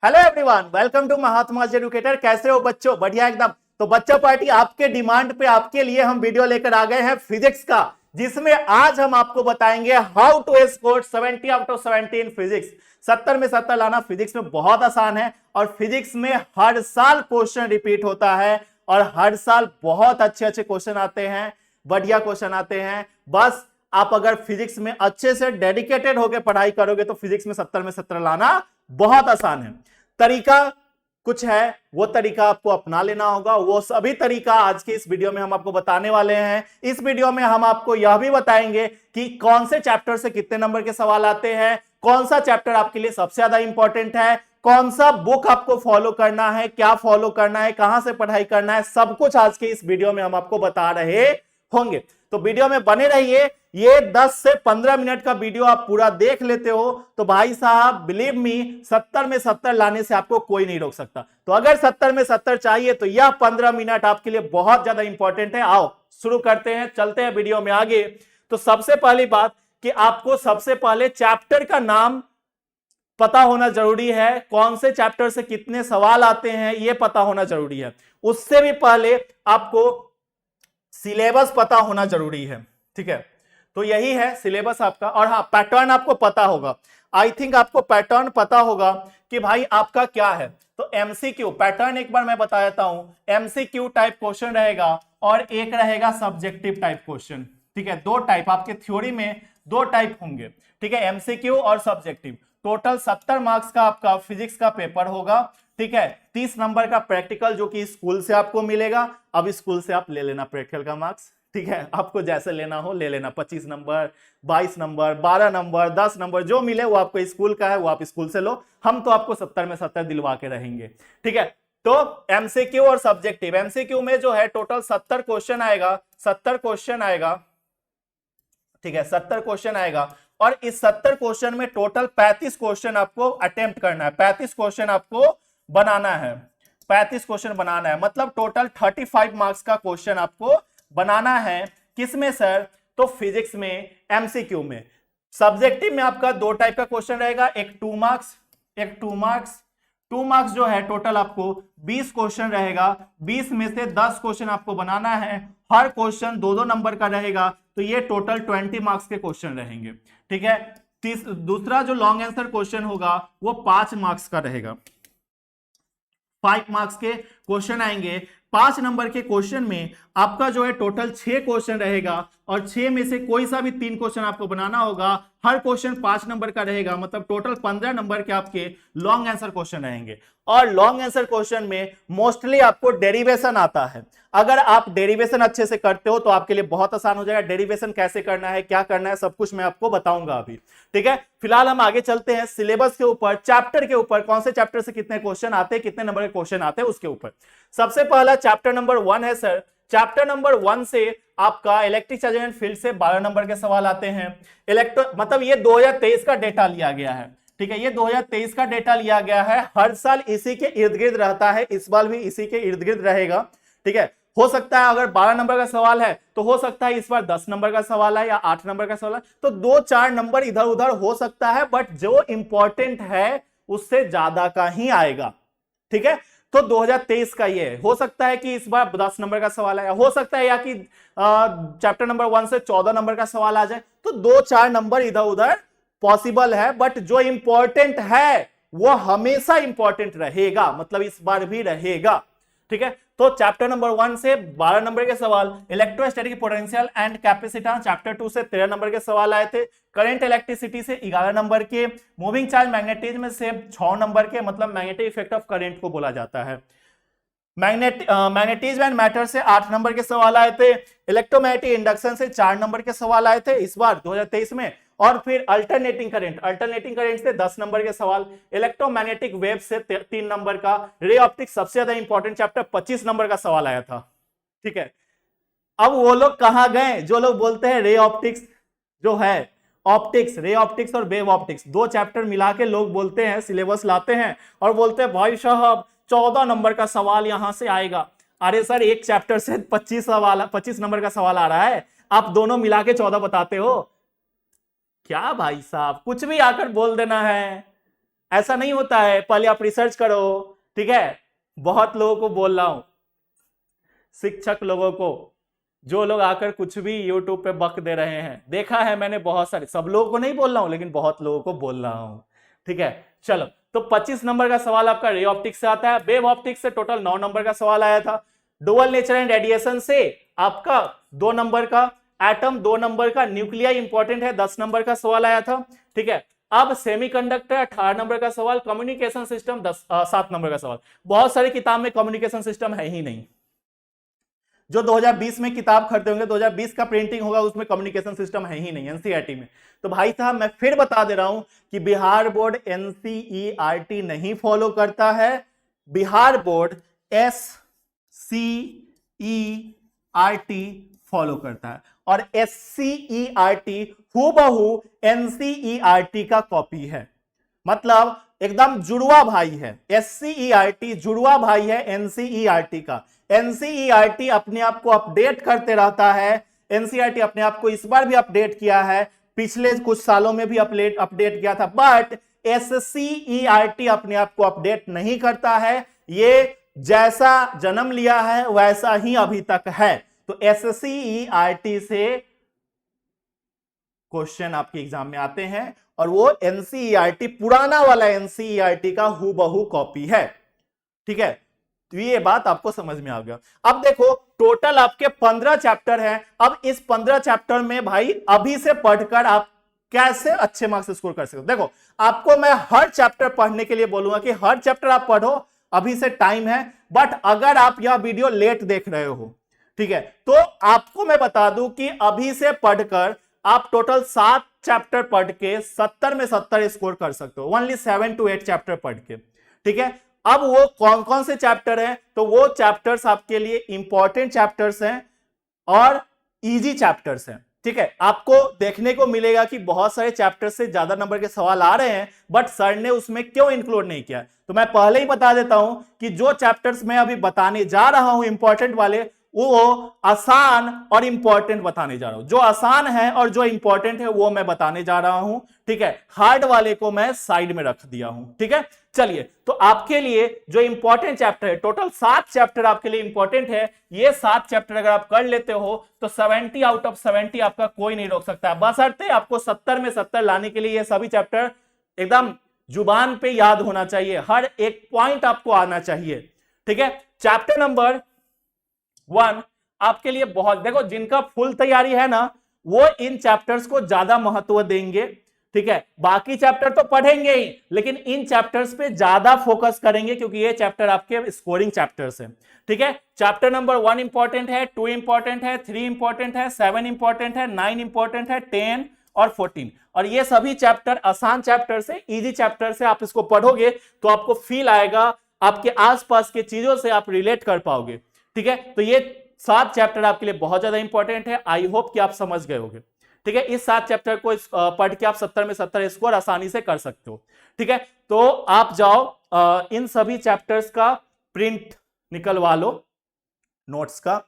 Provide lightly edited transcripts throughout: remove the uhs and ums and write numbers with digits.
Hello everyone, welcome to Mahatma educator. कैसे हो बच्चों? बढ़िया एकदम। तो बच्चों पार्टी, आपके डिमांड पे आपके लिए हम वीडियो लेकर आ गए हैं फिजिक्स का, जिसमें आज हम आपको बताएंगे how to score 70 out of 70 in physics. 70 में 70 लाना फिजिक्स में बहुत आसान है, और फिजिक्स में हर साल क्वेश्चन रिपीट होता है और हर साल बहुत अच्छे अच्छे क्वेश्चन आते हैं, बढ़िया क्वेश्चन आते हैं। बस आप अगर फिजिक्स में अच्छे से डेडिकेटेड होकर पढ़ाई करोगे तो फिजिक्स में 70 में 70 लाना बहुत आसान है। तरीका कुछ है, वो तरीका आपको अपना लेना होगा। वो सभी तरीका आज के इस वीडियो में हम आपको बताने वाले हैं। इस वीडियो में हम आपको यह भी बताएंगे कि कौन से चैप्टर से कितने नंबर के सवाल आते हैं, कौन सा चैप्टर आपके लिए सबसे ज्यादा इंपॉर्टेंट है, कौन सा बुक आपको फॉलो करना है, क्या फॉलो करना है, कहां से पढ़ाई करना है, सब कुछ आज के इस वीडियो में हम आपको बता रहे होंगे। तो वीडियो में बने रहिए। ये 10 से 15 मिनट का वीडियो आप पूरा देख लेते हो तो भाई साहब बिलीव मी, 70 में 70 लाने से आपको कोई नहीं रोक सकता। तो अगर 70 में 70 चाहिए तो यह 15 मिनट आपके लिए बहुत ज्यादा इंपॉर्टेंट है। आओ शुरू करते हैं, चलते हैं वीडियो में आगे। तो सबसे पहली बात कि आपको सबसे पहले चैप्टर का नाम पता होना जरूरी है। कौन से चैप्टर से कितने सवाल आते हैं यह पता होना जरूरी है। उससे भी पहले आपको सिलेबस पता होना जरूरी है, ठीक है। तो यही है सिलेबस आपका। और हाँ, पैटर्न आपको पता होगा। आई थिंक आपको पैटर्न पता होगा कि भाई आपका क्या है। तो एमसीक्यू पैटर्न एक बार मैं बता देता हूं। एमसीक्यू टाइप क्वेश्चन रहेगा और एक रहेगा सब्जेक्टिव टाइप क्वेश्चन, ठीक है। दो टाइप आपके थ्योरी में, दो टाइप होंगे, ठीक है, एमसीक्यू और सब्जेक्टिव। टोटल 70 मार्क्स का आपका फिजिक्स का पेपर होगा, ठीक है। 30 नंबर का प्रैक्टिकल जो कि स्कूल से आपको मिलेगा। अब स्कूल से आप ले लेना प्रैक्टिकल का मार्क्स, ठीक है, आपको जैसे लेना हो ले लेना। 25 नंबर, 22 नंबर, 12 नंबर, 10 नंबर जो मिले वो आपको स्कूल का है, वो आप स्कूल से लो। हम तो आपको 70 में 70 दिलवा के रहेंगे, ठीक है। तो एमसीक्यू और सब्जेक्टिव, एमसीक्यू में जो है टोटल 70 क्वेश्चन आएगा, 70 क्वेश्चन आएगा, ठीक है, 70 क्वेश्चन आएगा। और इस 70 क्वेश्चन में टोटल 35 क्वेश्चन आपको अटेम्प्ट करना है, 35 क्वेश्चन आपको बनाना है, 35 क्वेश्चन बनाना है। मतलब टोटल 35 मार्क्स का क्वेश्चन आपको बनाना है। किसमें सर? तो फिजिक्स में, एमसीक्यू में। सब्जेक्टिव में आपका दो टाइप का क्वेश्चन रहेगा, एक 2 मार्क्स, एक 2 मार्क्स। 2 मार्क्स जो है टोटल आपको 20 क्वेश्चन रहेगा। 20 में से 10 क्वेश्चन आपको बनाना है। हर क्वेश्चन 2-2 नंबर का रहेगा, तो ये टोटल 20 मार्क्स के क्वेश्चन रहेंगे, ठीक है। दूसरा जो लॉन्ग आंसर क्वेश्चन होगा वो 5 मार्क्स का रहेगा। 5 मार्क्स के क्वेश्चन आएंगे। 5 नंबर के क्वेश्चन में आपका जो है टोटल 6 क्वेश्चन रहेगा, और 6 में से कोई सा भी 3 क्वेश्चन आपको बनाना होगा। हर क्वेश्चन 5 नंबर का रहेगा, मतलब टोटल 15 नंबर के आपके लॉन्ग आंसर क्वेश्चन रहेंगे। और लॉन्ग आंसर क्वेश्चन में मोस्टली आपको डेरिवेशन आता है। अगर आप डेरिवेशन अच्छे से करते हो तो आपके लिए बहुत आसान हो जाएगा। डेरिवेशन कैसे करना है, क्या करना है, सब कुछ मैं आपको बताऊंगा अभी, ठीक है। फिलहाल हम आगे चलते हैं सिलेबस के ऊपर, चैप्टर के ऊपर, कौन से चैप्टर से कितने क्वेश्चन आते हैं, कितने नंबर के क्वेश्चन आते हैं उसके ऊपर। सबसे पहला चैप्टर नंबर 1 है सर। चैप्टर नंबर 1 से आपका इलेक्ट्रिक चार्ज एंड फील्ड से 12 नंबर के सवाल आते हैं। मतलब ये 2023 का डेटा लिया गया है, ठीक है, ये 2023 का डेटा लिया गया है। हर साल इसी के इर्द गिर्द रहता है, इस बार भी इसी के इर्द गिर्द रहेगा, ठीक है। हो सकता है अगर 12 नंबर का सवाल है तो हो सकता है इस बार 10 नंबर का सवाल है या 8 नंबर का सवाल है, तो 2-4 नंबर इधर उधर हो सकता है, बट जो इंपॉर्टेंट है उससे ज्यादा का ही आएगा, ठीक है। तो 2023 का ये हो सकता है कि इस बार 10 नंबर का सवाल आया, हो सकता है या कि चैप्टर नंबर 1 से 14 नंबर का सवाल आ जाए, तो 2-4 नंबर इधर उधर पॉसिबल है, बट जो इंपॉर्टेंट है वो हमेशा इंपॉर्टेंट रहेगा, मतलब इस बार भी रहेगा, ठीक है। तो चैप्टर नंबर 1 से 12 नंबर के सवाल। Electrostatic potential and capacitance chapter 2 से 13 नंबर के सवाल आए थे। करंट इलेक्ट्रिसिटी से 11 नंबर के। मूविंग चार्ज मैग्नेटिज्म से 6 नंबर के, मतलब मैग्नेटिक इफेक्ट ऑफ करंट को बोला जाता है। मैग्नेटिज्म एंड मैटर से 8 नंबर के सवाल आए थे। इलेक्ट्रोमैग्नेटिक इंडक्शन से 4 नंबर के सवाल आए थे इस बार 2023 में। और फिर अल्टरनेटिंग करंट से 10 नंबर के सवाल। इलेक्ट्रोमैग्नेटिक वेव से 3 नंबर का। रे ऑप्टिक्स सबसे ज्यादा इंपॉर्टेंट चैप्टर, 25 नंबर का सवाल आया था, ठीक है। अब वो लोग कहां गए जो लोग बोलते हैं रे ऑप्टिक्स जो है, ऑप्टिक्स, रे ऑप्टिक्स और वेव ऑप्टिक्स 2 चैप्टर मिला के लोग बोलते हैं सिलेबस लाते हैं और बोलते हैं भाई साहब 14 नंबर का सवाल यहां से आएगा। अरे सर एक चैप्टर से 25 नंबर का सवाल आ रहा है, आप दोनों मिला के 14 बताते हो क्या भाई साहब? कुछ भी आकर बोल देना है, ऐसा नहीं होता है, पहले आप रिसर्च करो, ठीक है। बहुत लोगों को बोल रहा हूं, शिक्षक लोगों को, जो लोग आकर कुछ भी यूट्यूब पे बक दे रहे हैं, देखा है मैंने बहुत सारे, सब लोगों को नहीं बोल रहा हूं लेकिन बहुत लोगों को बोल रहा हूं, ठीक है। चलो, तो 25 नंबर का सवाल आपका रे ऑप्टिक्स से आता है। वेव ऑप्टिक्स से टोटल 9 नंबर का सवाल आया था। डुअल नेचर एंड रेडिएशन से आपका 2 नंबर का, एटम 2 नंबर का, न्यूक्लियर इंपॉर्टेंट है, 10 नंबर का सवाल आया था, ठीक है। अब सेमीकंडक्टर 18 नंबर का सवाल, कम्युनिकेशन सिस्टम 7 नंबर का सवाल। बहुत सारी किताब में कम्युनिकेशन सिस्टम है ही नहीं। जो 2020 में किताब खरीदे होंगे, 2020 का प्रिंटिंग होगा, उसमें कम्युनिकेशन सिस्टम है ही नहीं एनसीईआरटी में। तो भाई साहब मैं फिर बता दे रहा हूं कि बिहार बोर्ड एनसीईआरटी नहीं फॉलो करता है, बिहार बोर्ड एससीईआरटी फॉलो करता है। और एससीईआरटी हूबहू एनसीईआरटी का कॉपी है, मतलब एकदम जुड़वा भाई है। एससीईआरटी जुड़वा भाई है एनसीईआरटी का। एनसीईआरटी अपने आप को अपडेट करते रहता है। एनसीईआरटी अपने आप को इस बार भी अपडेट किया है, पिछले कुछ सालों में भी अपडेट किया था, बट एससीईआरटी अपने आप को अपडेट नहीं करता है। ये जैसा जन्म लिया है वैसा ही अभी तक है। तो एससीईआरटी से क्वेश्चन आपके एग्जाम में आते हैं और वो एनसीईआरटी, पुराना वाला एनसीईआरटी का हूबहू कॉपी है, ठीक है। तो ये बात आपको समझ में आ गया। अब देखो टोटल आपके 15 चैप्टर हैं। अब इस 15 चैप्टर में भाई अभी से पढ़कर आप कैसे अच्छे मार्क्स स्कोर कर सकते हो। देखो आपको मैं हर चैप्टर पढ़ने के लिए बोलूंगा कि हर चैप्टर आप पढ़ो, अभी से टाइम है। बट अगर आप यह वीडियो लेट देख रहे हो, ठीक है, तो आपको मैं बता दूं कि अभी से पढ़कर आप टोटल 7 चैप्टर पढ़ के 70 में 70 स्कोर कर सकते हो, ओनली 7 to 8 चैप्टर पढ़ के, ठीक है। अब वो कौन कौन से चैप्टर हैं, तो वो चैप्टर्स आपके लिए इंपॉर्टेंट चैप्टर्स हैं और इजी चैप्टर्स हैं, ठीक है। आपको देखने को मिलेगा कि बहुत सारे चैप्टर से ज्यादा नंबर के सवाल आ रहे हैं, बट सर ने उसमें क्यों इंक्लूड नहीं किया। तो मैं पहले ही बता देता हूं कि जो चैप्टर्स मैं अभी बताने जा रहा हूं इंपॉर्टेंट वाले, वो आसान और इंपॉर्टेंट बताने जा रहा हूं। जो आसान है और जो इंपॉर्टेंट है वो मैं बताने जा रहा हूं, ठीक है। हार्ड वाले को मैं साइड में रख दिया हूं, ठीक है। चलिए, तो आपके लिए जो इंपॉर्टेंट चैप्टर है, टोटल 7 चैप्टर आपके लिए इंपॉर्टेंट है। ये 7 चैप्टर अगर आप कर लेते हो तो 70 आउट ऑफ 70 आपका कोई नहीं रोक सकता। बशर्ते आपको 70 में 70 लाने के लिए ये सभी चैप्टर एकदम जुबान पे याद होना चाहिए, हर एक पॉइंट आपको आना चाहिए, ठीक है। चैप्टर नंबर 1 आपके लिए बहुत, देखो जिनका फुल तैयारी है ना, वो इन चैप्टर्स को ज्यादा महत्व देंगे, ठीक है। बाकी चैप्टर तो पढ़ेंगे ही, लेकिन इन चैप्टर्स पे ज्यादा फोकस करेंगे क्योंकि ये चैप्टर आपके स्कोरिंग चैप्टर्स हैं, ठीक है। चैप्टर नंबर 1 इंपॉर्टेंट है, 2 इंपॉर्टेंट है, 3 इंपॉर्टेंट है, 7 इंपॉर्टेंट है, 9 इंपॉर्टेंट है, 10 और 14। और ये सभी चैप्टर आसान चैप्टर से, इजी चैप्टर से आप इसको पढ़ोगे तो आपको फील आएगा, आपके आसपास के चीजों से आप रिलेट कर पाओगे, ठीक है। तो ये 7 चैप्टर आपके लिए बहुत ज्यादा इंपॉर्टेंट है। आई होप कि आप समझ गए होंगे, ठीक है। इस 7 चैप्टर को पढ़ के आप 70 में 70 स्कोर आसानी से कर सकते हो, ठीक है। तो आप जाओ इन सभी चैप्टर्स का प्रिंट निकलवा लो, नोट्स का,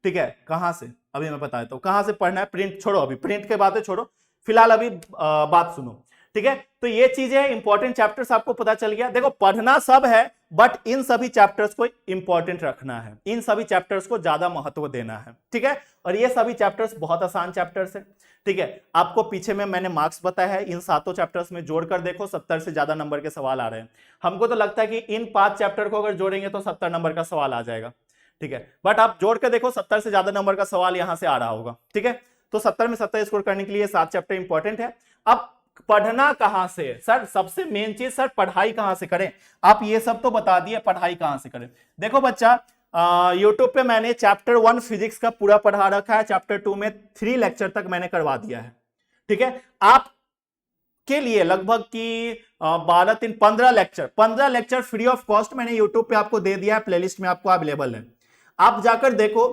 ठीक है। कहां से, अभी मैं बता देता हूं कहां से पढ़ना है। प्रिंट छोड़ो, अभी प्रिंट के बातें छोड़ो, फिलहाल अभी बात सुनो, ठीक है। तो ये चीजें इंपॉर्टेंट चैप्टर्स आपको पता चल गया। देखो पढ़ना सब है, बट इन सभी चैप्टर्स को इंपॉर्टेंट रखना है, इन सभी चैप्टर्स को ज्यादा महत्व देना है, ठीक है। और ये सभी चैप्टर्स बहुत आसान चैप्टर्स है, ठीक है। आपको पीछे में मैंने मार्क्स बताया है, इन 7 चैप्टर्स में जोड़कर देखो 70 से ज्यादा नंबर के सवाल आ रहे हैं। हमको तो लगता है कि इन 5 चैप्टर को अगर जोड़ेंगे तो 70 नंबर का सवाल आ जाएगा, ठीक है। बट आप जोड़ कर देखो 70 से ज्यादा नंबर का सवाल यहां से आ रहा होगा, ठीक है। तो 70 में 70 स्कोर करने के लिए 7 चैप्टर इंपॉर्टेंट है। अब पढ़ना कहां से, सर सबसे मेन चीज, सर पढ़ाई कहां से करें। आप ये सब तो बता दिए, पढ़ाई कहां से करें। देखो बच्चा, यूट्यूब पे मैंने चैप्टर 1 फिजिक्स का पूरा पढ़ा रखा है, चैप्टर 2 में 3 लेक्चर तक मैंने करवा दिया है, ठीक है। आप के लिए लगभग की 15 लेक्चर फ्री ऑफ कॉस्ट मैंने यूट्यूब पे आपको दे दिया है, प्लेलिस्ट में आपको अवेलेबल है। आप जाकर देखो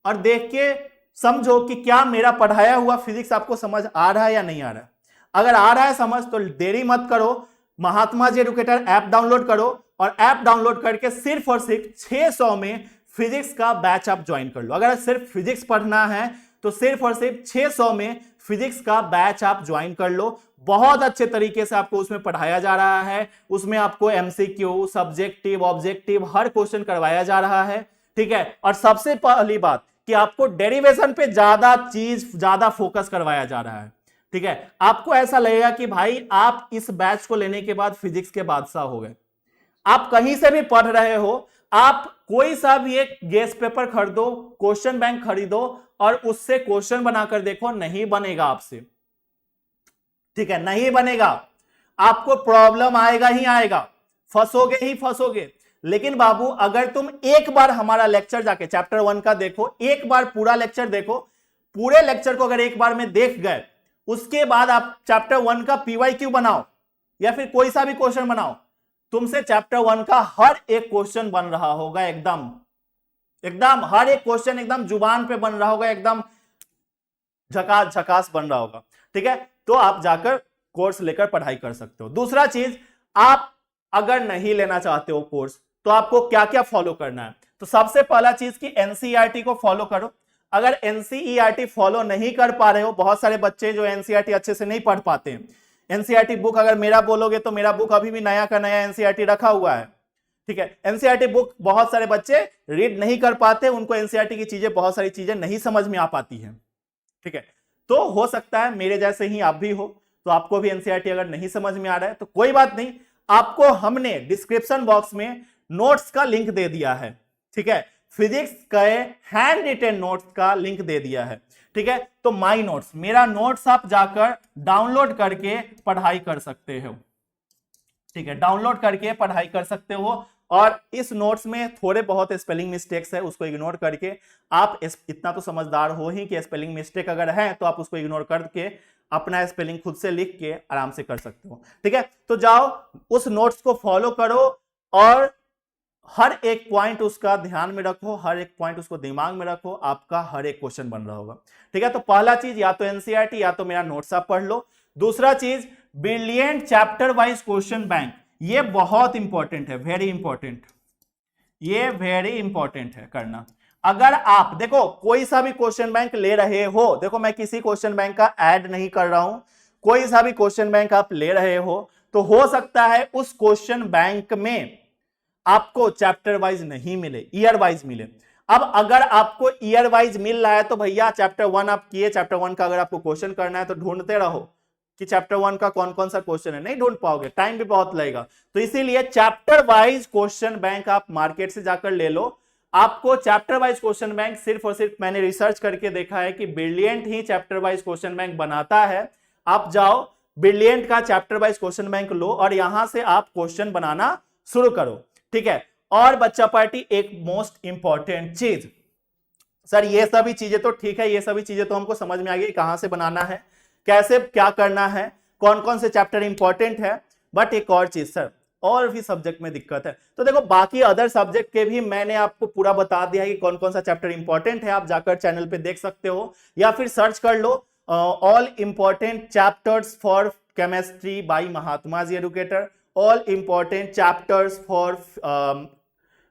और देख के समझो कि क्या मेरा पढ़ाया हुआ फिजिक्स आपको समझ आ रहा है या नहीं आ रहा है। अगर आ रहा है समझ तो देरी मत करो, महात्मा जी एजुकेटर ऐप डाउनलोड करो और ऐप डाउनलोड करके सिर्फ और सिर्फ 600 में फिजिक्स का बैच आप ज्वाइन कर लो। अगर सिर्फ फिजिक्स पढ़ना है तो सिर्फ और सिर्फ 600 में फिजिक्स का बैच आप ज्वाइन कर लो। बहुत अच्छे तरीके से आपको उसमें पढ़ाया जा रहा है। उसमें आपको एमसीक्यू, सब्जेक्टिव, ऑब्जेक्टिव हर क्वेश्चन करवाया जा रहा है, ठीक है। और सबसे पहली बात कि आपको डेरिवेशन पे ज्यादा फोकस करवाया जा रहा है, ठीक है। आपको ऐसा लगेगा कि भाई आप इस बैच को लेने के बाद फिजिक्स के बादशाह हो गए। आप कहीं से भी पढ़ रहे हो, आप कोई सा भी एक गेस पेपर खरीदो, क्वेश्चन बैंक खरीदो और उससे क्वेश्चन बनाकर देखो, नहीं बनेगा आपसे, ठीक है, नहीं बनेगा। आपको प्रॉब्लम आएगा ही आएगा, फंसोगे ही फंसोगे। लेकिन बाबू अगर तुम एक बार हमारा लेक्चर जाके चैप्टर 1 का देखो, एक बार पूरा लेक्चर देखो, पूरे लेक्चर को अगर एक बार में देख गए, उसके बाद आप चैप्टर 1 का पीवाईक्यू बनाओ या फिर कोई सा भी क्वेश्चन बनाओ, तुमसे चैप्टर 1 का हर एक क्वेश्चन बन रहा होगा, एकदम एकदम हर एक क्वेश्चन एकदम जुबान पे बन रहा होगा, एकदम झकास झकास बन रहा होगा, ठीक है। तो आप जाकर कोर्स लेकर पढ़ाई कर सकते हो। दूसरा चीज, आप अगर नहीं लेना चाहते हो कोर्स, तो आपको क्या क्या फॉलो करना है। तो सबसे पहला चीज कि एनसीईआरटी को फॉलो करो। अगर एनसीईआरटी फॉलो नहीं कर पा रहे हो, बहुत सारे बच्चे जो एनसीईआरटी अच्छे से नहीं पढ़ पाते हैं, एनसीईआरटी बुक अगर मेरा बोलोगे तो मेरा बुक अभी भी नया का नया एनसीईआरटी रखा हुआ है, ठीक है। एनसीईआरटी बुक बहुत सारे बच्चे रीड नहीं कर पाते, उनको एनसीईआरटी की चीजें, बहुत सारी चीजें नहीं समझ में आ पाती हैं, ठीक है। तो हो सकता है मेरे जैसे ही आप भी हो, तो आपको भी एनसीईआरटी अगर नहीं समझ में आ रहा है तो कोई बात नहीं, आपको हमने डिस्क्रिप्शन बॉक्स में नोट्स का लिंक दे दिया है, ठीक है। फिजिक्स के हैंड रिटेन नोट्स का लिंक दे दिया है, ठीक है। तो माई नोट्स, मेरा नोट्स आप जाकर डाउनलोड करके पढ़ाई कर सकते हो, ठीक है, डाउनलोड करके पढ़ाई कर सकते हो। और इस नोट्स में थोड़े बहुत स्पेलिंग मिस्टेक्स है, उसको इग्नोर करके आप इतना तो समझदार हो ही कि स्पेलिंग मिस्टेक अगर है तो आप उसको इग्नोर करके अपना स्पेलिंग खुद से लिख के आराम से कर सकते हो, ठीक है। तो जाओ उस नोट्स को फॉलो करो और हर एक पॉइंट उसका ध्यान में रखो, हर एक पॉइंट उसको दिमाग में रखो, आपका हर एक क्वेश्चन बन रहा होगा, ठीक है। तो पहला चीज, या तो एनसीईआरटी या तो मेरा नोट्स आप पढ़ लो। दूसरा चीज, brilliant chapter wise question bank, ये बहुत इंपॉर्टेंट है, वेरी इंपॉर्टेंट, ये वेरी इंपॉर्टेंट है करना। अगर आप देखो कोई सा भी क्वेश्चन बैंक ले रहे हो, देखो मैं किसी क्वेश्चन बैंक का ऐड नहीं कर रहा हूं, कोई सा भी क्वेश्चन बैंक आप ले रहे हो तो हो सकता है उस क्वेश्चन बैंक में आपको चैप्टर वाइज नहीं मिले, ईयर वाइज मिले। अब अगर आपको ईयर वाइज मिल रहा है तो भैया चैप्टर 1 आप किए, चैप्टर 1 का अगर आपको क्वेश्चन करना है तो ढूंढते रहो कि चैप्टर 1 का कौन कौन सा क्वेश्चन है, नहीं ढूंढ पाओगे, टाइम भी बहुत लगेगा। तो इसीलिए चैप्टर वाइज क्वेश्चन बैंक आप मार्केट से जाकर ले लो। आपको चैप्टर वाइज क्वेश्चन बैंक सिर्फ और सिर्फ मैंने रिसर्च करके देखा है कि ब्रिलियंट ही चैप्टर वाइज क्वेश्चन बैंक बनाता है। आप जाओ ब्रिलियंट का चैप्टर वाइज क्वेश्चन बैंक लो और यहां से आप क्वेश्चन बनाना शुरू करो, ठीक है। और बच्चा पार्टी एक मोस्ट इंपॉर्टेंट चीज, सर ये सभी चीजें तो ठीक है, ये सभी चीजें तो हमको समझ में आ गई, कहां से बनाना है, कैसे क्या करना है, कौन कौन से चैप्टर इंपॉर्टेंट है, बट एक और चीज सर, और भी सब्जेक्ट में दिक्कत है। तो देखो बाकी अदर सब्जेक्ट के भी मैंने आपको पूरा बता दिया है कि कौन कौन सा चैप्टर इंपॉर्टेंट है, आप जाकर चैनल पे देख सकते हो या फिर सर्च कर लो all important chapters for chemistry by Mahatma ji educator, all important chapters for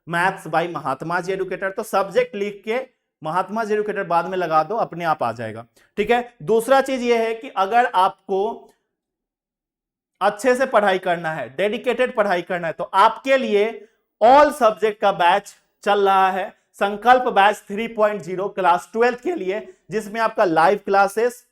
maths by Mahatma ji educator. तो सब्जेक्ट लिख के महात्मा जी एजुकेटर बाद में लगा दो, अपने आप आ जाएगा, ठीक है। दूसरा चीज ये है कि अगर आपको अच्छे से पढ़ाई करना है, डेडिकेटेड पढ़ाई करना है, तो आपके लिए ऑल सब्जेक्ट का बैच चल रहा है, संकल्प बैच 3.0 क्लास 12 के लिए, जिसमें आपका live classes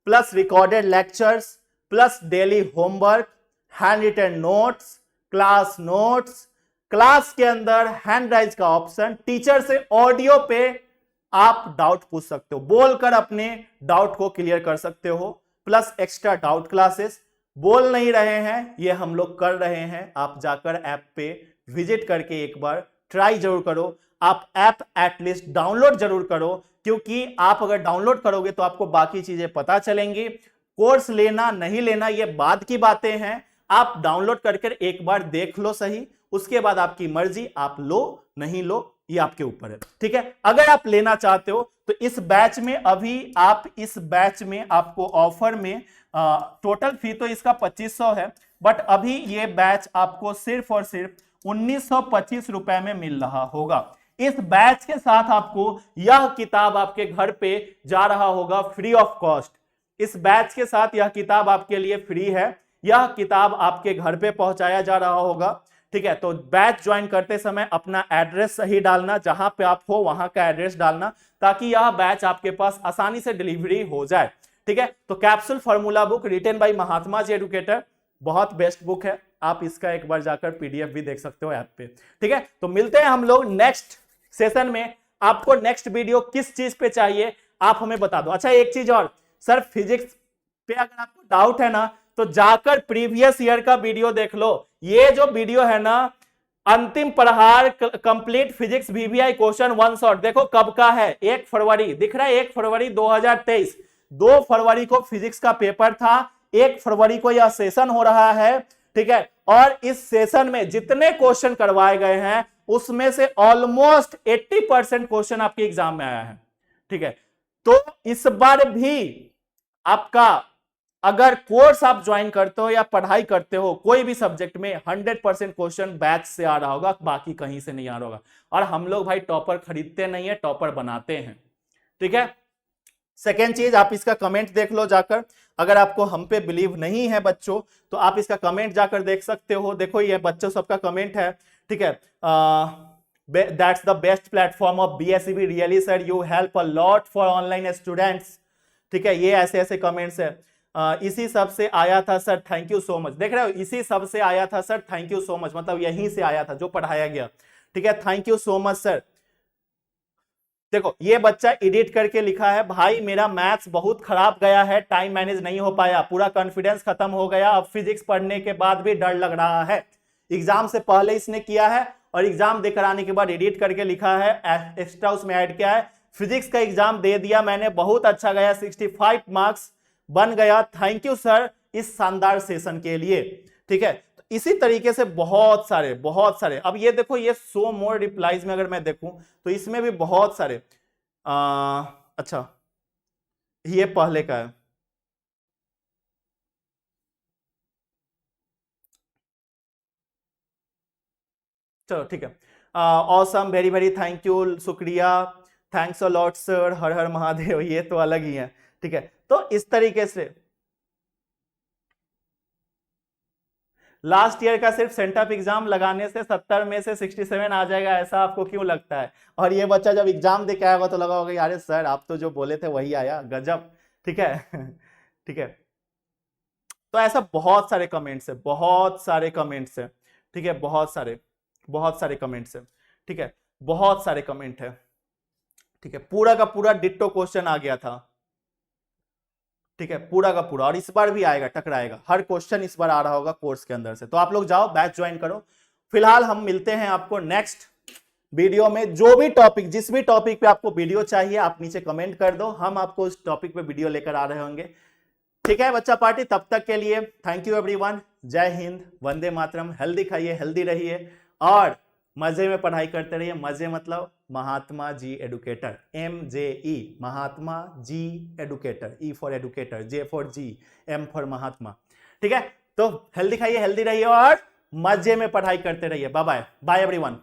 plus recorded lectures plus daily homework, hand written notes, class notes, class के अंदर हैंड राइज का ऑप्शन, टीचर से ऑडियो पे आप डाउट पूछ सकते हो, बोलकर अपने डाउट को क्लियर कर सकते हो, प्लस एक्स्ट्रा डाउट क्लासेस। बोल नहीं रहे हैं, ये हम लोग कर रहे हैं, आप जाकर ऐप पे विजिट करके एक बार ट्राई जरूर करो। आप ऐप एटलीस्ट डाउनलोड जरूर करो, क्योंकि आप अगर डाउनलोड करोगे तो आपको बाकी चीजें पता चलेंगी। कोर्स लेना नहीं लेना ये बाद की बातें हैं, आप डाउनलोड करके एक बार देख लो सही, उसके बाद आपकी मर्जी, आप लो नहीं लो ये आपके ऊपर है, ठीक है। अगर आप लेना चाहते हो तो इस बैच में, अभी आप इस बैच में आपको ऑफर में टोटल फी तो इसका 2500 है, बट अभी ये बैच आपको सिर्फ और सिर्फ 1925 रुपए में मिल रहा होगा। इस बैच के साथ आपको यह किताब आपके घर पे जा रहा होगा फ्री ऑफ कॉस्ट, इस बैच के साथ यह किताब आपके लिए फ्री है। यह किताब आपके घर पे पहुंचाया जा रहा होगा, ठीक है। तो बैच ज्वाइन करते समय अपना एड्रेस सही डालना, जहां पे आप हो वहां का एड्रेस डालना, ताकि यह बैच आपके पास आसानी से डिलीवरी हो जाए, ठीक है। तो capsule formula book written by Mahatma ji educator, बहुत बेस्ट बुक है। आप इसका एक बार जाकर पीडीएफ भी देख सकते हो ऐप पे, ठीक है। तो मिलते हैं हम लोग नेक्स्ट सेशन में। आपको नेक्स्ट वीडियो किस चीज पे चाहिए आप हमें बता दो। अच्छा एक चीज और, सर फिजिक्स पे अगर आपको डाउट है ना, तो जाकर प्रीवियस ईयर का वीडियो देख लो। ये जो वीडियो है ना, अंतिम प्रहार complete physics VVI question one shot, देखो कब का है, 1 फरवरी दिख रहा है, 1 फरवरी 2023। 2 फरवरी को फिजिक्स का पेपर था, 1 फरवरी को यह सेशन हो रहा है, ठीक है। और इस सेशन में जितने क्वेश्चन करवाए गए हैं उसमें से ऑलमोस्ट 80% क्वेश्चन आपके एग्जाम में आया है, ठीक है। तो इस बार भी आपका अगर कोर्स आप ज्वाइन करते हो या पढ़ाई करते हो कोई भी सब्जेक्ट में, 100% क्वेश्चन बैच से आ रहा होगा, बाकी कहीं से नहीं आ रहा होगा। और हम लोग भाई टॉपर खरीदते नहीं है, टॉपर बनाते हैं, ठीक है। सेकेंड चीज, आप इसका कमेंट देख लो जाकर। अगर आपको हम पे बिलीव नहीं है बच्चों, तो आप इसका कमेंट जाकर देख सकते हो। देखो ये बच्चों सबका कमेंट है, ठीक है। That's the best platform of BSEB, really sir you help a lot for online students, ठीक है। ये ऐसे ऐसे कमेंट्स है। इसी सब से आया था sir, thank you so much. देख रहे हो, इसी सब से आया था sir, thank you so much, मतलब यहीं से आया था जो पढ़ाया गया, ठीक है। Thank you so much sir. देखो ये बच्चा एडिट करके लिखा है, भाई मेरा मैथ्स बहुत खराब गया है, टाइम मैनेज नहीं हो पाया, पूरा कॉन्फिडेंस खत्म हो गया, अब फिजिक्स पढ़ने के बाद भी डर लग रहा है। एग्जाम से पहले इसने किया है और एग्जाम देकर आने के बाद एडिट करके लिखा है, एक्स्ट्रा उसमें ऐड किया है, फिजिक्स का एग्जाम दे दिया मैंने, बहुत अच्छा गया, 65 मार्क्स बन गया, थैंक यू सर इस शानदार सेशन के लिए, ठीक है। तो इसी तरीके से बहुत सारे। अब ये देखो, ये सो मोर रिप्लाईज में अगर मैं देखूं तो इसमें भी बहुत सारे। अच्छा ये पहले का है, चलो ठीक है। Awesome, very very thank you, शुक्रिया, थैंक्स अ लॉट सर, हर हर महादेव, ये तो अलग ही है, ठीक है। तो इस तरीके से लास्ट ईयर का सिर्फ सेंटअप एग्जाम लगाने से 70 में से 67 आ जाएगा, ऐसा आपको क्यों लगता है? और ये बच्चा जब एग्जाम दे के आएगा तो लगा होगा अरे सर आप तो जो बोले थे वही आया, गजब, ठीक है। ठीक है, तो ऐसा बहुत सारे कमेंट्स है, बहुत सारे कमेंट्स है, ठीक है, बहुत सारे कमेंट्स है, ठीक है, बहुत सारे कमेंट है, ठीक है। पूरा का पूरा डिट्टो क्वेश्चन आ गया था, ठीक है, पूरा का पूरा, और इस बार भी आएगा, टकराएगा, हर क्वेश्चन इस बार आ रहा होगा कोर्स के अंदर से। तो आप लोग जाओ बैच ज्वाइन करो। फिलहाल हम मिलते हैं आपको नेक्स्ट वीडियो में। जो भी टॉपिक, जिस भी टॉपिक पे आपको वीडियो चाहिए आप नीचे कमेंट कर दो, हम आपको उस टॉपिक पे वीडियो लेकर आ रहे होंगे, ठीक है बच्चा पार्टी। तब तक के लिए थैंक यू एवरीवन, जय हिंद, वंदे मातरम। हेल्दी खाइए, हेल्दी रहिए और मजे में पढ़ाई करते रहिए। मजे मतलब Mahatma ji educator, MJE, Mahatma ji educator, E for educator, J for ji, M for Mahatma, ठीक है। तो हेल्दी खाइए, हेल्दी रहिए और मजे में पढ़ाई करते रहिए। Bye bye, bye everyone.